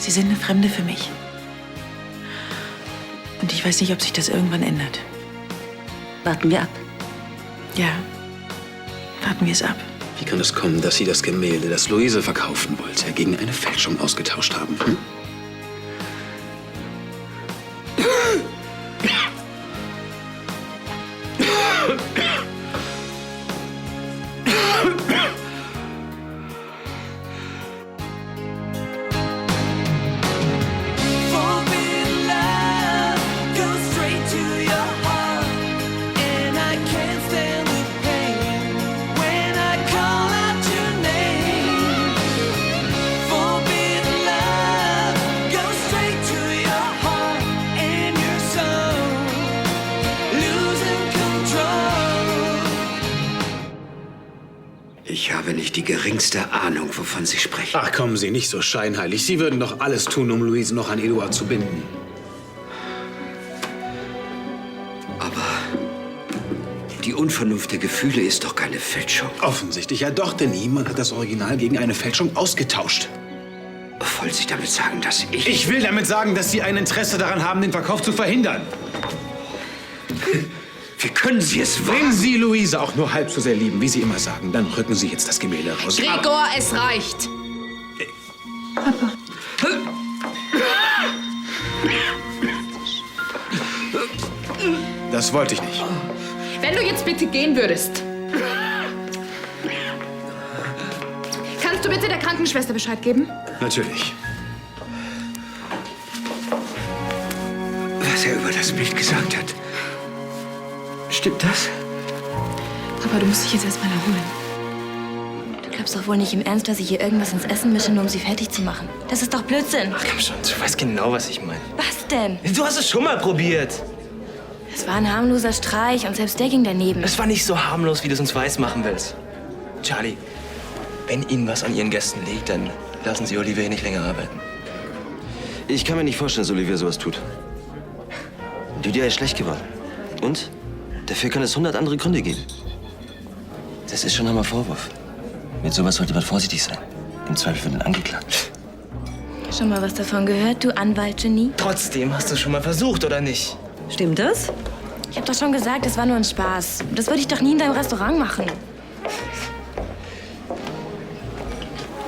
Sie sind eine Fremde für mich. Und ich weiß nicht, ob sich das irgendwann ändert. Warten wir ab. Ja, warten wir es ab. Wie kann es kommen, dass Sie das Gemälde, das Luise verkaufen wollte, gegen eine Fälschung ausgetauscht haben? Hm? Ich habe nicht die geringste Ahnung, wovon Sie sprechen. Ach, kommen Sie, nicht so scheinheilig. Sie würden doch alles tun, um Luise noch an Eduard zu binden. Aber die Unvernunft der Gefühle ist doch keine Fälschung. Offensichtlich ja doch, denn niemand hat das Original gegen eine Fälschung ausgetauscht. Wollen Sie damit sagen, dass ich... Ich will damit sagen, dass Sie ein Interesse daran haben, den Verkauf zu verhindern. Wie können Sie es wagen? Wenn Sie Luise auch nur halb so sehr lieben, wie Sie immer sagen, dann rücken Sie jetzt das Gemälde raus. Gregor, es reicht. Papa. Das wollte ich nicht. Wenn du jetzt bitte gehen würdest. Kannst du bitte der Krankenschwester Bescheid geben? Natürlich. Was er über das Bild gesagt hat. Stimmt das? Papa, du musst dich jetzt erstmal erholen. Du glaubst doch wohl nicht im Ernst, dass ich hier irgendwas ins Essen mische, nur um sie fertig zu machen. Das ist doch Blödsinn. Ach komm schon, du weißt genau, was ich meine. Was denn? Du hast es schon mal probiert. Es war ein harmloser Streich und selbst der ging daneben. Es war nicht so harmlos, wie du es uns weismachen willst. Charlie, wenn Ihnen was an Ihren Gästen liegt, dann lassen Sie Olivia hier nicht länger arbeiten. Ich kann mir nicht vorstellen, dass Olivia sowas tut. Lydia ist schlecht geworden. Und? Dafür kann es 100 andere Gründe geben. Das ist schon ein Vorwurf. Mit sowas sollte man vorsichtig sein. Im Zweifel für den Angeklagten. Schon mal was davon gehört, du Anwaltgenie? Trotzdem hast du es schon mal versucht, oder nicht? Stimmt das? Ich hab doch schon gesagt, das war nur ein Spaß. Das würde ich doch nie in deinem Restaurant machen.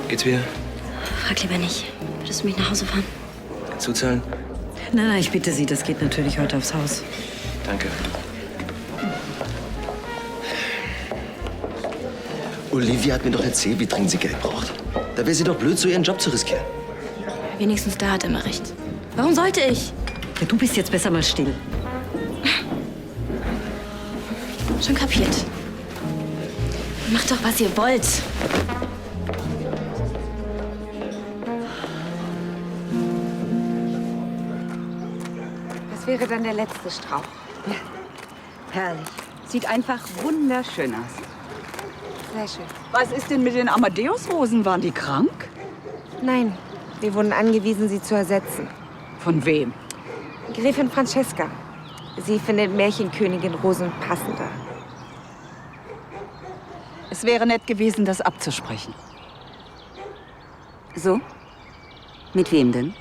Geht's wieder? Frag lieber nicht. Würdest du mich nach Hause fahren? Zuzahlen? Nein, ich bitte Sie, das geht natürlich heute aufs Haus. Danke. Olivia hat mir doch erzählt, wie dringend sie Geld braucht. Da wäre sie doch blöd, so ihren Job zu riskieren. Wenigstens da hat er immer recht. Warum sollte ich? Ja, du bist jetzt besser mal still. Schon kapiert. Macht doch, was ihr wollt. Das wäre dann der letzte Strauch. Ja. Herrlich. Sieht einfach wunderschön aus. Sehr schön. Was ist denn mit den Amadeus-Rosen? Waren die krank? Nein, wir wurden angewiesen, sie zu ersetzen. Von wem? Gräfin Francesca. Sie findet Märchenkönigin Rosen passender. Es wäre nett gewesen, das abzusprechen. So? Mit wem denn?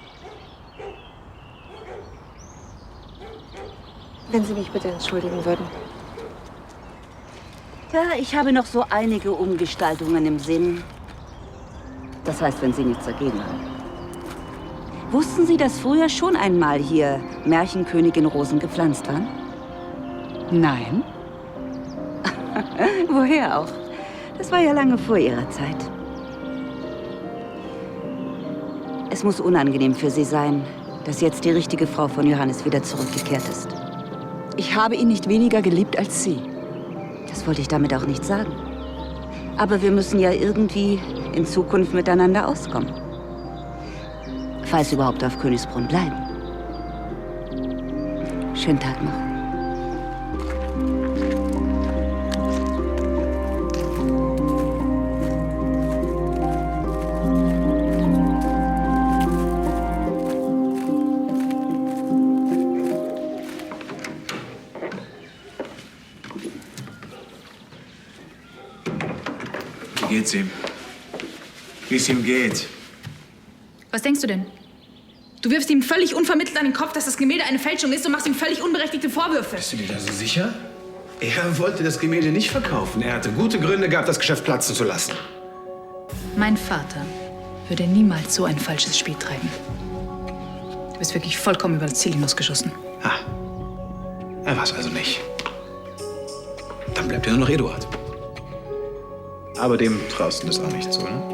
Wenn Sie mich bitte entschuldigen würden. Ja, ich habe noch so einige Umgestaltungen im Sinn. Das heißt, wenn Sie nichts dagegen haben. Wussten Sie, dass früher schon einmal hier Märchenkönigin Rosen gepflanzt waren? Nein. Woher auch? Das war ja lange vor Ihrer Zeit. Es muss unangenehm für Sie sein, dass jetzt die richtige Frau von Johannes wieder zurückgekehrt ist. Ich habe ihn nicht weniger geliebt als Sie. Das wollte ich damit auch nicht sagen. Aber wir müssen ja irgendwie in Zukunft miteinander auskommen. Falls Sie überhaupt auf Königsbrunn bleiben. Schönen Tag noch. Wie geht's ihm? Wie es ihm geht? Was denkst du denn? Du wirfst ihm völlig unvermittelt an den Kopf, dass das Gemälde eine Fälschung ist und machst ihm völlig unberechtigte Vorwürfe. Bist du dir da so sicher? Er wollte das Gemälde nicht verkaufen. Er hatte gute Gründe gehabt, das Geschäft platzen zu lassen. Mein Vater würde niemals so ein falsches Spiel treiben. Du bist wirklich vollkommen über das Ziel hinausgeschossen. Ah, er war's also nicht. Dann bleibt ja nur noch Eduard. Aber dem traust du das auch nicht zu, ne?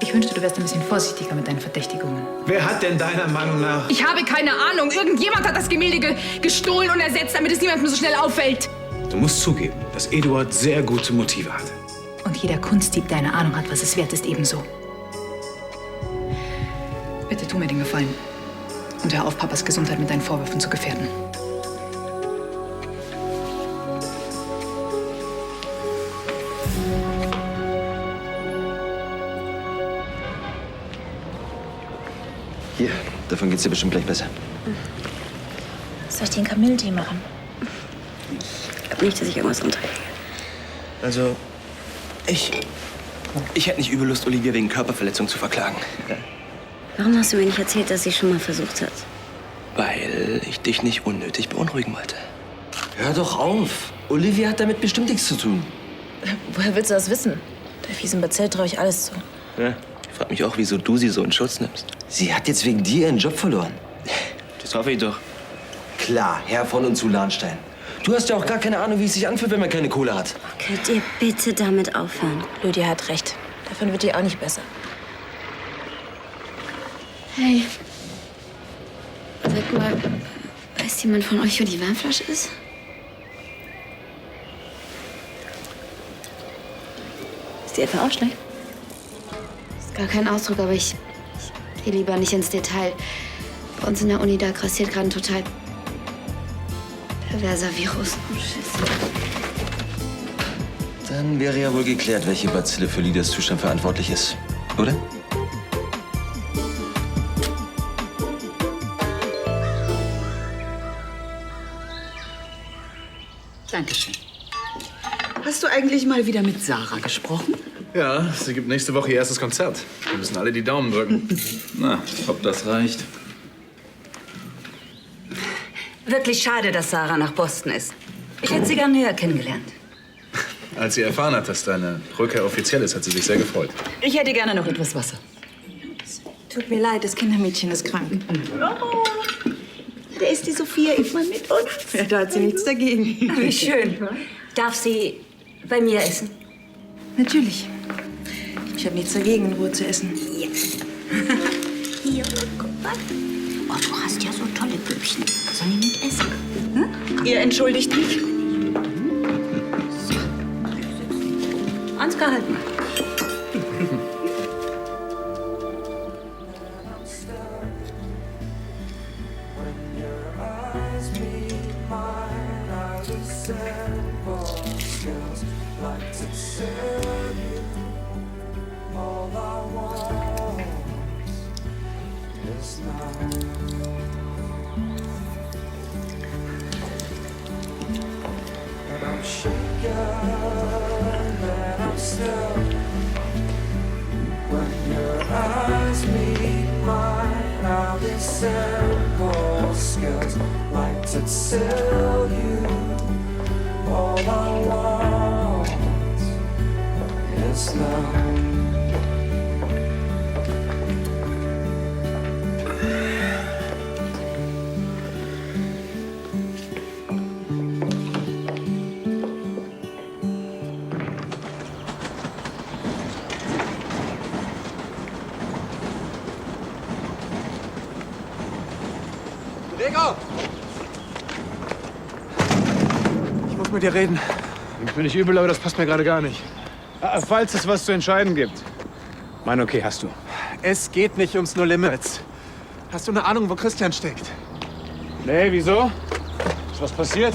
Ich wünschte, du wärst ein bisschen vorsichtiger mit deinen Verdächtigungen. Wer hat denn deiner Meinung nach... Ich habe keine Ahnung. Irgendjemand hat das Gemälde gestohlen und ersetzt, damit es niemandem so schnell auffällt. Du musst zugeben, dass Eduard sehr gute Motive hatte. Und jeder Kunstdieb, der eine Ahnung hat, was es wert ist, ebenso. Bitte tu mir den Gefallen. Und hör auf, Papas Gesundheit mit deinen Vorwürfen zu gefährden. Hier, davon geht's dir bestimmt gleich besser. Soll ich den Kamillentee machen? Ich glaube nicht, dass ich irgendwas unträge. Also, ich hätte nicht übel Lust, Olivia wegen Körperverletzung zu verklagen. Warum hast du mir nicht erzählt, dass sie schon mal versucht hat? Weil ich dich nicht unnötig beunruhigen wollte. Hör doch auf. Olivia hat damit bestimmt nichts zu tun. Woher willst du das wissen? Der fiesen Bazell traue ich alles zu. Ja, ich frag mich auch, wieso du sie so in Schutz nimmst. Sie hat jetzt wegen dir ihren Job verloren. Das hoffe ich doch. Klar, Herr von und zu Lahnstein. Du hast ja auch gar keine Ahnung, wie es sich anfühlt, wenn man keine Kohle hat. Könnt ihr bitte damit aufhören? Lydia hat recht. Davon wird ihr auch nicht besser. Hey. Sag mal, weiß jemand von euch, wo die Wärmflasche ist? Ist die etwa auch schlecht? Ist gar kein Ausdruck, aber ich gehe lieber nicht ins Detail. Bei uns in der Uni, da grassiert gerade ein total perverser Virus. Oh, Scheiße. Dann wäre ja wohl geklärt, welche Bazille für Lydias Zustand verantwortlich ist, oder? Dankeschön. Hast du eigentlich mal wieder mit Sarah gesprochen? Ja, sie gibt nächste Woche ihr erstes Konzert. Wir müssen alle die Daumen drücken. Na, ob das reicht? Wirklich schade, dass Sarah nach Boston ist. Ich hätte sie gern näher kennengelernt. Als sie erfahren hat, dass deine Rückkehr offiziell ist, hat sie sich sehr gefreut. Ich hätte gerne noch etwas Wasser. Tut mir leid, das Kindermädchen ist krank. Oh, da ist die Sophia immer mit uns. Ja, da hat sie nichts dagegen. Wie schön. Darf sie bei mir essen? Natürlich. Ich habe nichts dagegen, in Ruhe zu essen. Ja. Hier, guck mal. Oh, du hast ja so tolle Böbchen. Soll ich mit essen? Hm? Ihr entschuldigt mich? Ansgar, halt mal. Gregor! Ich muss mit dir reden. Ich bin nicht übel, aber das passt mir gerade gar nicht. Falls es was zu entscheiden gibt. Mein Okay hast du. Es geht nicht ums No Limits. Hast du eine Ahnung, wo Christian steckt? Nee, wieso? Ist was passiert?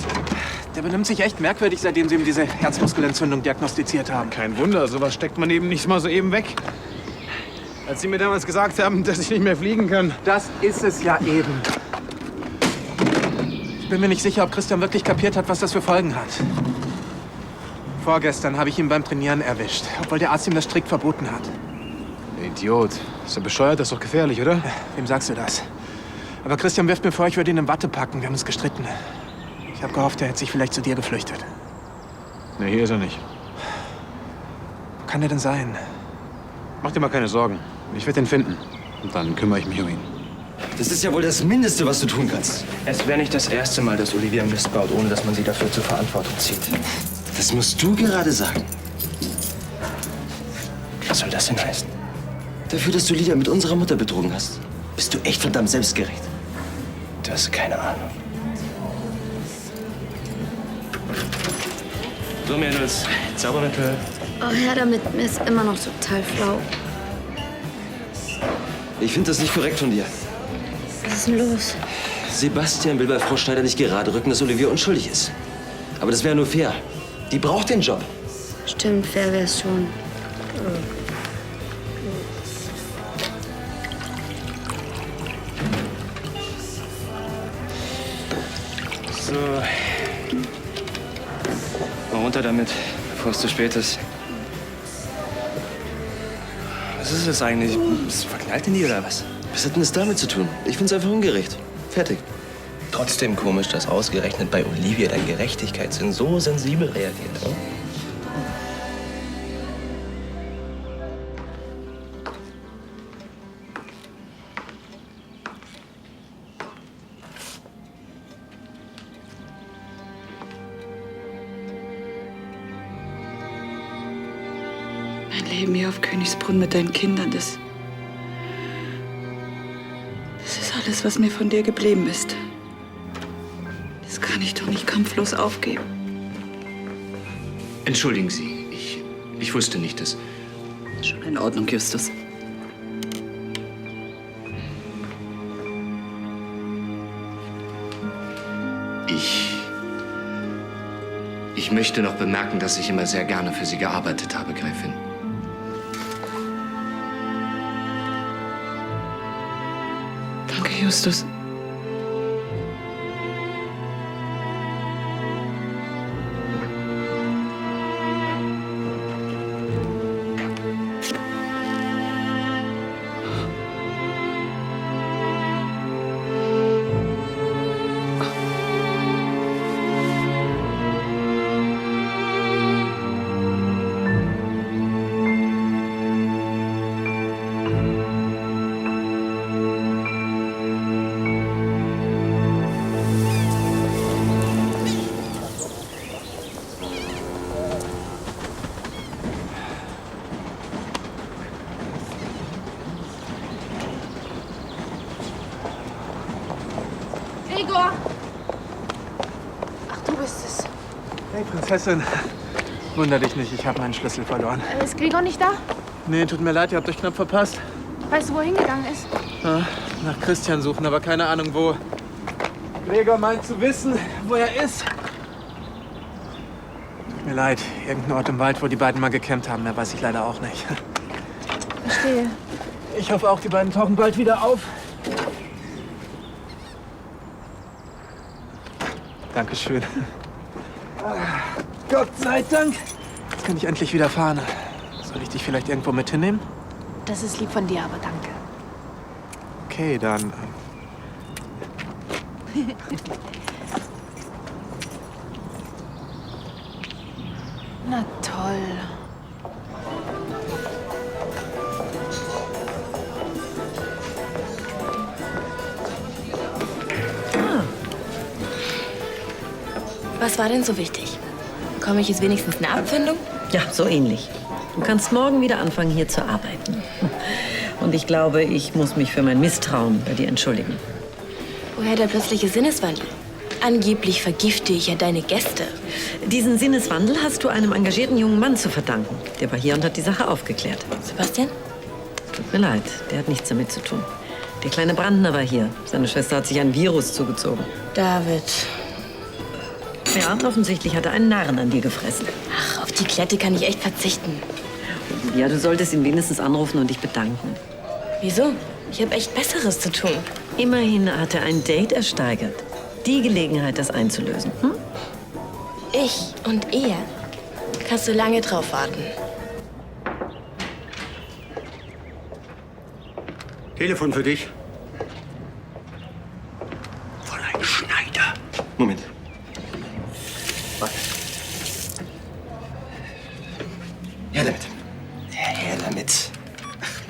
Der benimmt sich echt merkwürdig, seitdem sie ihm diese Herzmuskelentzündung diagnostiziert haben. Kein Wunder, sowas steckt man eben nicht mal so eben weg. Als Sie mir damals gesagt haben, dass ich nicht mehr fliegen kann. Das ist es ja eben. Ich bin mir nicht sicher, ob Christian wirklich kapiert hat, was das für Folgen hat. Vorgestern habe ich ihn beim Trainieren erwischt, obwohl der Arzt ihm das strikt verboten hat. Der Idiot. Ist er bescheuert? Das ist doch gefährlich, oder? Wem sagst du das? Aber Christian wirft mir vor, ich würde ihn in Watte packen. Wir haben uns gestritten. Ich habe gehofft, er hätte sich vielleicht zu dir geflüchtet. Nee, hier ist er nicht. Wo kann er denn sein? Mach dir mal keine Sorgen. Ich werde ihn finden. Und dann kümmere ich mich um ihn. Das ist ja wohl das Mindeste, was du tun kannst. Es wäre nicht das erste Mal, dass Olivia Mist baut, ohne dass man sie dafür zur Verantwortung zieht. Das musst du gerade sagen. Was soll das denn heißen? Dafür, dass du Lydia mit unserer Mutter betrogen hast, bist du echt verdammt selbstgerecht. Du hast keine Ahnung. So, Mädels, Zaubermittel. Oh, her damit, mir ist immer noch total flau. Ich finde das nicht korrekt von dir. Was ist denn los? Sebastian will bei Frau Schneider nicht gerade rücken, dass Olivia unschuldig ist. Aber das wäre nur fair. Die braucht den Job. Stimmt, fair wär's schon. So. Mal runter damit, bevor es zu spät ist. Was ist das eigentlich? Bist du verknallt in die oder was? Was hat denn das damit zu tun? Ich find's einfach ungerecht. Fertig. Trotzdem komisch, dass ausgerechnet bei Olivia dein Gerechtigkeitssinn so sensibel reagiert. Ne? Mein Leben hier auf Königsbrunn mit deinen Kindern, das ist alles, was mir von dir geblieben ist. Das kann ich doch nicht kampflos aufgeben. Entschuldigen Sie, ich wusste nicht, dass... Schon in Ordnung, Justus. Ich möchte noch bemerken, dass ich immer sehr gerne für Sie gearbeitet habe, Gräfin. Danke, Justus. Gregor! Ach, du bist es. Hey, Prinzessin. Wunder dich nicht, ich habe meinen Schlüssel verloren. Ist Gregor nicht da? Nee, tut mir leid, ihr habt euch knapp verpasst. Weißt du, wo er hingegangen ist? Ja, nach Christian suchen, aber keine Ahnung wo. Gregor meint zu wissen, wo er ist. Tut mir leid, irgendein Ort im Wald, wo die beiden mal gecampt haben, mehr weiß ich leider auch nicht. Verstehe. Ich hoffe auch, die beiden tauchen bald wieder auf. Dankeschön. Gott sei Dank. Jetzt kann ich endlich wieder fahren. Soll ich dich vielleicht irgendwo mit hinnehmen? Das ist lieb von dir, aber danke. Okay, dann. Na toll. Was war denn so wichtig? Bekomme ich jetzt wenigstens eine Abfindung? Ja, so ähnlich. Du kannst morgen wieder anfangen, hier zu arbeiten. Und ich glaube, ich muss mich für mein Misstrauen bei dir entschuldigen. Woher der plötzliche Sinneswandel? Angeblich vergifte ich ja deine Gäste. Diesen Sinneswandel hast du einem engagierten jungen Mann zu verdanken. Der war hier und hat die Sache aufgeklärt. Sebastian? Tut mir leid, der hat nichts damit zu tun. Der kleine Brandner war hier. Seine Schwester hat sich ein Virus zugezogen. David. Ja, offensichtlich hat er einen Narren an dir gefressen. Ach, auf die Klette kann ich echt verzichten. Ja, du solltest ihn wenigstens anrufen und dich bedanken. Wieso? Ich habe echt Besseres zu tun. Immerhin hat er ein Date ersteigert. Die Gelegenheit, das einzulösen. Hm? Ich und er? Kannst du lange drauf warten. Telefon für dich.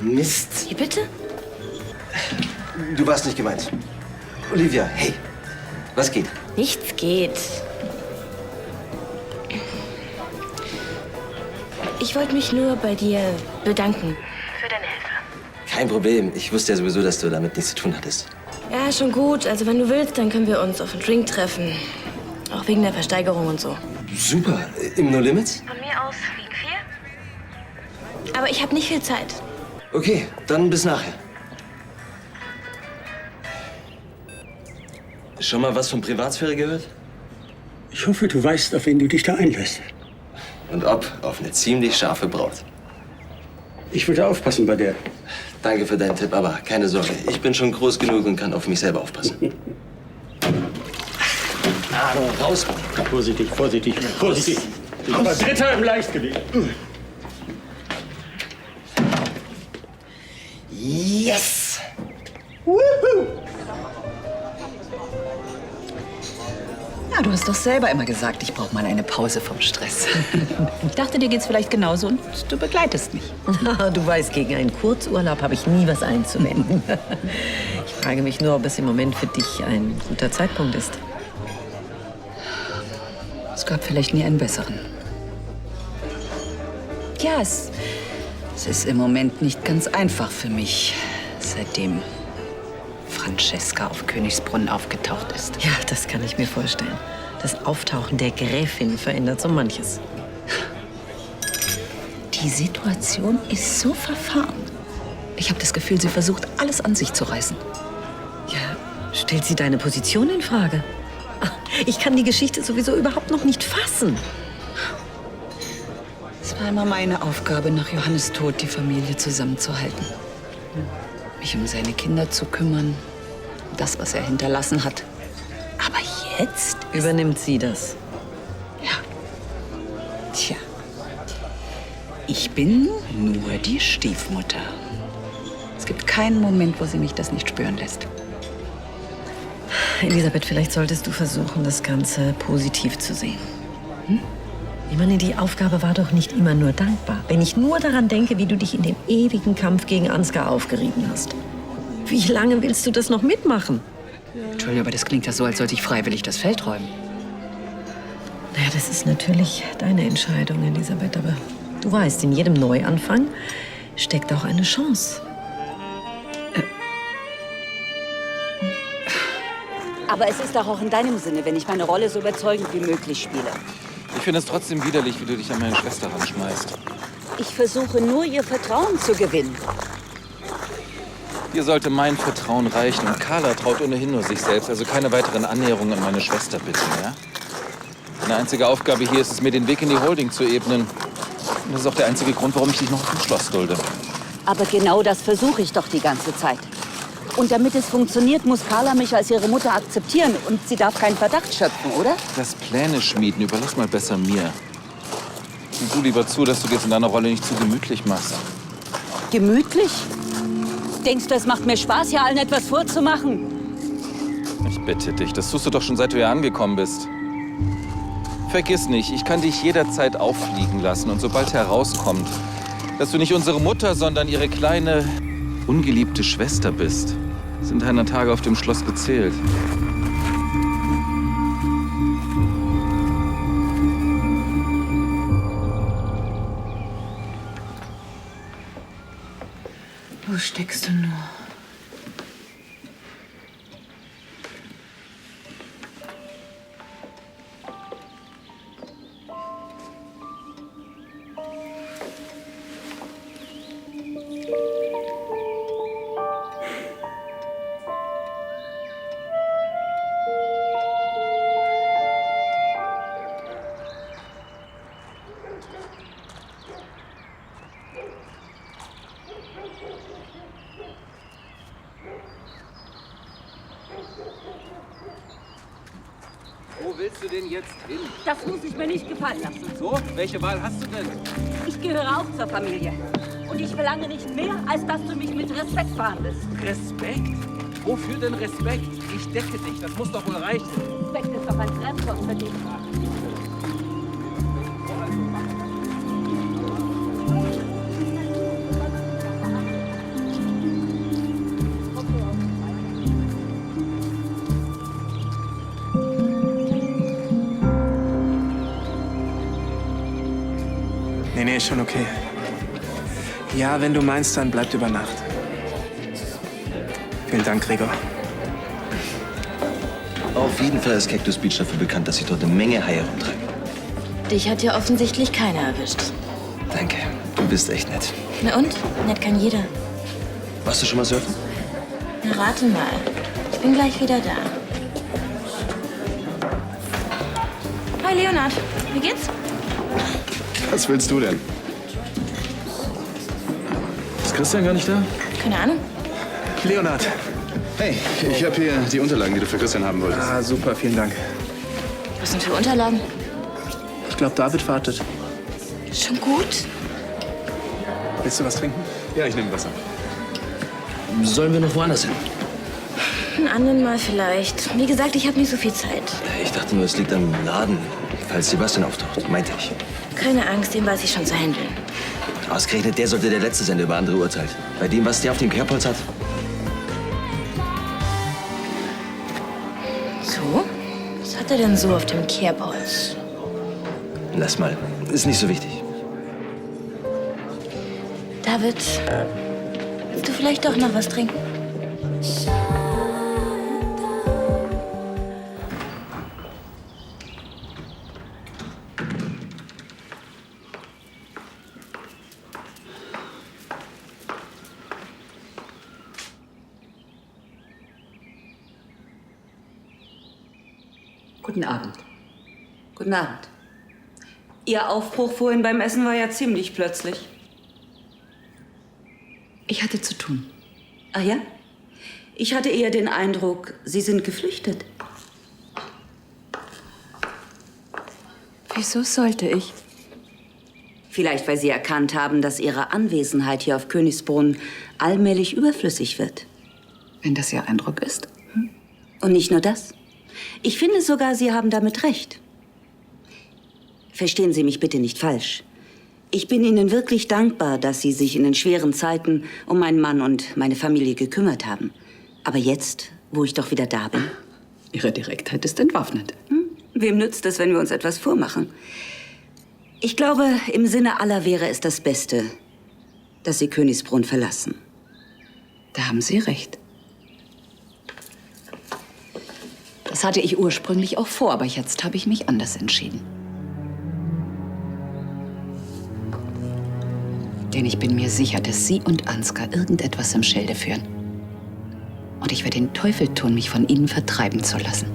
Mist. Wie bitte? Du warst nicht gemeint. Olivia, hey. Was geht? Nichts geht. Ich wollte mich nur bei dir bedanken. Für deine Hilfe. Kein Problem. Ich wusste ja sowieso, dass du damit nichts zu tun hattest. Ja, schon gut. Also wenn du willst, dann können wir uns auf einen Drink treffen. Auch wegen der Versteigerung und so. Super. Im No Limits? Von mir aus wegen 4. Aber ich habe nicht viel Zeit. Okay, dann bis nachher. Schon mal was von Privatsphäre gehört? Ich hoffe, du weißt, auf wen du dich da einlässt. Und ob auf eine ziemlich scharfe Braut. Ich würde aufpassen bei der. Danke für deinen Tipp, aber keine Sorge. Ich bin schon groß genug und kann auf mich selber aufpassen. Raus! Vorsichtig, vorsichtig, vorsichtig. Aber Dritter im Leichtgewicht. Yes! Woohoo! Ja, du hast doch selber immer gesagt, ich brauche mal eine Pause vom Stress. Ich dachte, dir geht's vielleicht genauso und du begleitest mich. Du weißt, gegen einen Kurzurlaub habe ich nie was einzuwenden. Ich frage mich nur, ob es im Moment für dich ein guter Zeitpunkt ist. Es gab vielleicht nie einen besseren. Ja, es ist im Moment nicht ganz einfach für mich, seitdem Francesca auf Königsbrunn aufgetaucht ist. Ja, das kann ich mir vorstellen. Das Auftauchen der Gräfin verändert so manches. Die Situation ist so verfahren. Ich habe das Gefühl, sie versucht, alles an sich zu reißen. Ja, stellt sie deine Position in Frage? Ach, ich kann die Geschichte sowieso überhaupt noch nicht fassen. Es war immer meine Aufgabe, nach Johannes Tod die Familie zusammenzuhalten. Mich um seine Kinder zu kümmern, das, was er hinterlassen hat. Aber jetzt übernimmt sie das. Ja. Tja. Ich bin nur die Stiefmutter. Es gibt keinen Moment, wo sie mich das nicht spüren lässt. Elisabeth, vielleicht solltest du versuchen, das Ganze positiv zu sehen. Hm? Ich meine, die Aufgabe war doch nicht immer nur dankbar. Wenn ich nur daran denke, wie du dich in dem ewigen Kampf gegen Ansgar aufgerieben hast. Wie lange willst du das noch mitmachen? Entschuldigung, aber das klingt ja so, als sollte ich freiwillig das Feld räumen. Naja, das ist natürlich deine Entscheidung, Elisabeth. Aber du weißt, in jedem Neuanfang steckt auch eine Chance. Aber es ist doch auch in deinem Sinne, wenn ich meine Rolle so überzeugend wie möglich spiele. Ich finde es trotzdem widerlich, wie du dich an meine Schwester ranschmeißt. Ich versuche nur, ihr Vertrauen zu gewinnen. Dir sollte mein Vertrauen reichen. Und Carla traut ohnehin nur sich selbst. Also keine weiteren Annäherungen an meine Schwester, bitte, ja? Meine einzige Aufgabe hier ist es, mir den Weg in die Holding zu ebnen. Und das ist auch der einzige Grund, warum ich dich noch im Schloss dulde. Aber genau das versuche ich doch die ganze Zeit. Und damit es funktioniert, muss Carla mich als ihre Mutter akzeptieren. Und sie darf keinen Verdacht schöpfen, oder? Das Pläne schmieden überlass mal besser mir. Sieh du lieber zu, dass du dir in deiner Rolle nicht zu gemütlich machst. Gemütlich? Denkst du, es macht mir Spaß, hier allen etwas vorzumachen? Ich bitte dich, das tust du doch schon, seit du hier angekommen bist. Vergiss nicht, ich kann dich jederzeit auffliegen lassen. Und sobald herauskommt, dass du nicht unsere Mutter, sondern ihre kleine, ungeliebte Schwester bist, sind deine Tage auf dem Schloss gezählt. Wo steckst du nur? Wo willst du denn jetzt hin? Das muss ich mir nicht gefallen lassen. So, welche Wahl hast du denn? Ich gehöre auch zur Familie. Und ich verlange nicht mehr, als dass du mich mit Respekt behandelst. Respekt? Wofür denn Respekt? Ich decke dich, das muss doch wohl reichen. Respekt ist doch ein Fremdwort für dich. Nee, schon okay. Ja, wenn du meinst, dann bleibt über Nacht. Vielen Dank, Gregor. Auf jeden Fall ist Cactus Beach dafür bekannt, dass sich dort eine Menge Haie rumtreiben. Dich hat ja offensichtlich keiner erwischt. Danke, du bist echt nett. Na und? Nett kann jeder. Warst du schon mal surfen? Na, rate mal. Ich bin gleich wieder da. Hi, Leonard. Wie geht's? Was willst du denn? Ist Christian gar nicht da? Keine Ahnung. Leonard. Hey, ich habe hier die Unterlagen, die du für Christian haben wolltest. Ah, super, vielen Dank. Was sind für Unterlagen? Ich glaube, David wartet. Schon gut? Willst du was trinken? Ja, ich nehme Wasser. Sollen wir noch woanders hin? Ein anderen Mal vielleicht. Wie gesagt, ich habe nicht so viel Zeit. Ich dachte nur, es liegt am Laden, falls Sebastian auftaucht, meinte ich. Keine Angst, den weiß ich schon zu handeln. Ausgerechnet der sollte der Letzte sein, der über andere urteilt. Bei dem, was der auf dem Kerbholz hat. So? Was hat er denn so auf dem Kerbholz? Lass mal, ist nicht so wichtig. David, willst du vielleicht doch noch was trinken? Guten Abend. Guten Abend. Ihr Aufbruch vorhin beim Essen war ja ziemlich plötzlich. Ich hatte zu tun. Ah ja? Ich hatte eher den Eindruck, Sie sind geflüchtet. Wieso sollte ich? Vielleicht, weil Sie erkannt haben, dass Ihre Anwesenheit hier auf Königsbrunn allmählich überflüssig wird. Wenn das Ihr Eindruck ist. Und nicht nur das. Ich finde sogar, Sie haben damit recht. Verstehen Sie mich bitte nicht falsch. Ich bin Ihnen wirklich dankbar, dass Sie sich in den schweren Zeiten um meinen Mann und meine Familie gekümmert haben. Aber jetzt, wo ich doch wieder da bin... Ihre Direktheit ist entwaffnet. Wem nützt es, wenn wir uns etwas vormachen? Ich glaube, im Sinne aller wäre es das Beste, dass Sie Königsbrunn verlassen. Da haben Sie recht. Das hatte ich ursprünglich auch vor, aber jetzt habe ich mich anders entschieden. Denn ich bin mir sicher, dass Sie und Ansgar irgendetwas im Schilde führen. Und ich werde den Teufel tun, mich von Ihnen vertreiben zu lassen.